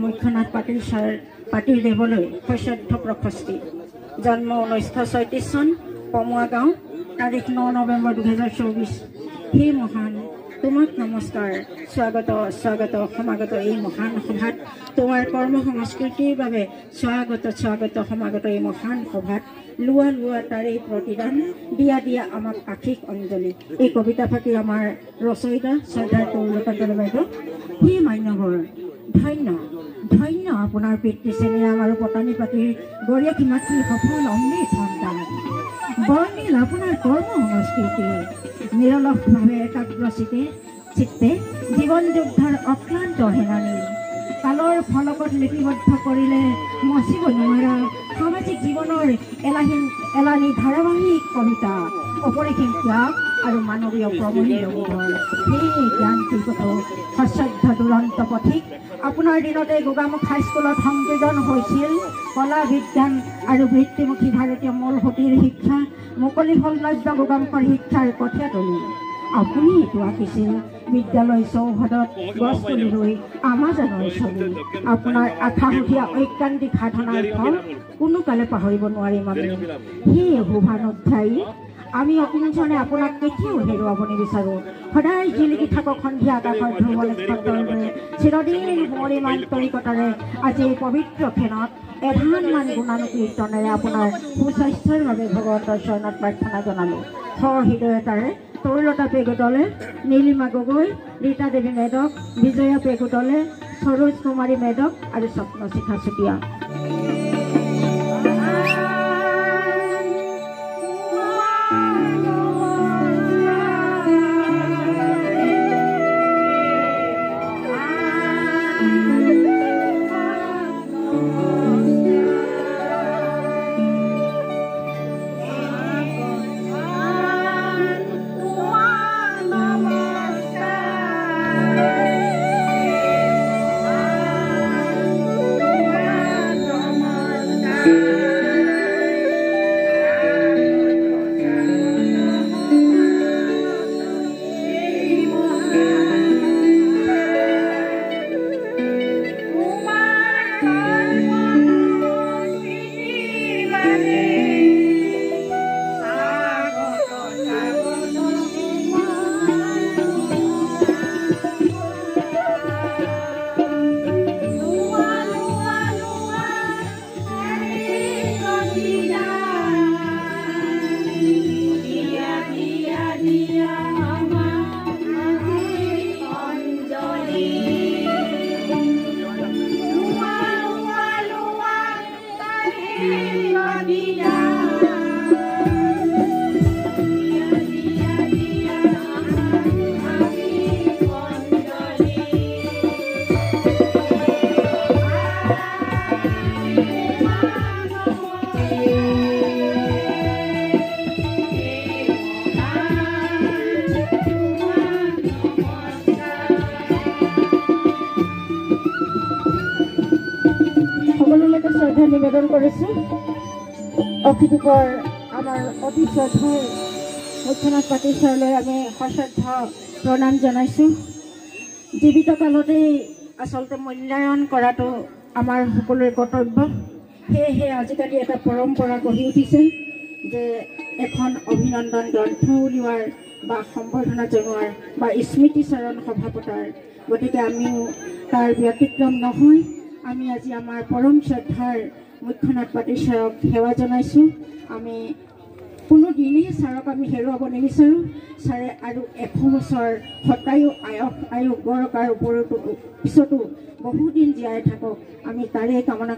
মুখ্যনাথ পাটিল দেৱলৈ সশ্ৰদ্ধ প্ৰশস্তি। জন্ম 1936 চন, পমুৱা গাঁও, তাৰিখ 9 নৱেম্বৰ 2024। হে মহান, তোমাক নমস্কাৰ। স্বাগত সমাগত এই মহান সভাত, তোমাৰ কৰ্ম সংস্কৃতিৰ বাবে স্বাগত সমাগত এই মহান সভাত লোৱা তাৰে প্ৰতিদান দিয়া আমাক আশীষ অঞ্জলি। এই কবিতা ফাঁকি আমাৰ ৰচয়িতা শ্ৰদ্ধাৰ তৰুলতা বাইদেউ। হে মান্যবৰ, ধন্য আপোনাৰ পিতৃ চেনিৰাম আৰু পতানী পাতিৰ গৰীয়সী মাতৃ সফল অমৃত সন্তান। বৰ্ণিল আপোনাৰ কৰ্ম সংস্কৃতি, নিৰলসভাৱে চিত্তে জীৱন যুদ্ধৰ অক্লান্ত সেনানী। কালৰ ফলকত লিপিবদ্ধ কৰিলে মচিব নোৱাৰা সামাজিক জীৱনৰ এলানি ধাৰাবাহিক কবিতা, অপৰিসীম ত্যাগ আৰু মানৱীয় প্ৰমূল্যবোধৰ। সেই জ্ঞানকীৰ্ত সশ্ৰদ্ধ দুৰন্ত পথিক, আপোনাৰ দিনতে গোগামুখ হাইস্কুলত সংযোজন হৈছিল কলা বিজ্ঞান আৰু বৃত্তিমুখী ভাৰতীয় মূলসুঁতিৰ শিক্ষা। মুকলি হল ৰাজ্য গোগামুখৰ শিক্ষাৰ কঠীয়াতলি। আপুনি এইটো আঁকিছিল বিদ্যালয় চৌহদত গছপুলি ৰুই আমাজনৰ ছবি। আপোনাৰ আশাসুখীয়া ঐকান্তিক সাধনাৰ ফল কোনো কালে পাহৰিব নোৱাৰিম আমি। সেই শোভানুধ্যায়ী আমি অকিঞ্চনে আপোনাক কেতিয়াও হেৰুৱাব নিবিচাৰোঁ। সদায় জিলিকি থাকক সন্ধিয়া আকাশৰ ধ্ৰুৱ নক্ষত্ৰৰ দৰে চিৰদিন মৰিম আন্তৰিকতাৰে আজি এই পবিত্ৰ ক্ষণত এধানমান গুণানুকীৰ্তনেৰে আপোনাৰ সুস্বাস্থ্যৰ বাবে ভগৱন্তৰ চৰণত প্ৰাৰ্থনা জনালোঁ। সহৃদয়তাৰে তৰুলতা পেগুদলে, নীলিমা গগৈ, ৰীতা দেৱী মেদক, বিজয়া পেগুদলে, সৰোজ কুমাৰী মেদক আৰু স্বপ্নশিখা চুতীয়া। সকলোলৈকে শ্ৰদ্ধা নিবেদন কৰিছোঁ। অখিদীপৰ আমাৰ অতি শ্ৰদ্ধাৰ মুখ্যনাথ পাটিল ছাৰলৈ আমি সশ্ৰদ্ধ প্ৰণাম জনাইছোঁ। জীৱিত কালতেই আচলতে মূল্যায়ন কৰাটো আমাৰ সকলোৰে কৰ্তব্য। সেয়েহে আজিকালি এটা পৰম্পৰা গঢ়ি উঠিছে যে এখন অভিনন্দন গ্ৰন্থ উলিওৱাৰ বা সম্বৰ্ধনা জনোৱাৰ বা স্মৃতিচাৰণ সভা পতাৰ। গতিকে আমিও তাৰ ব্যতিক্ৰম নহয়। আমি আজি আমাৰ পৰম শ্ৰদ্ধাৰ মুখ্যনাথ পাটিল ছাৰক সেৱা জনাইছোঁ। আমি কোনো দিনেই ছাৰক আমি হেৰুৱাব নিবিচাৰোঁ। ছাৰে আৰু 100 বছৰ শতায়ু আয়ুস গড়কাৰ পিছতো বহুদিন জীয়াই থাকক, আমি তাৰে কামনা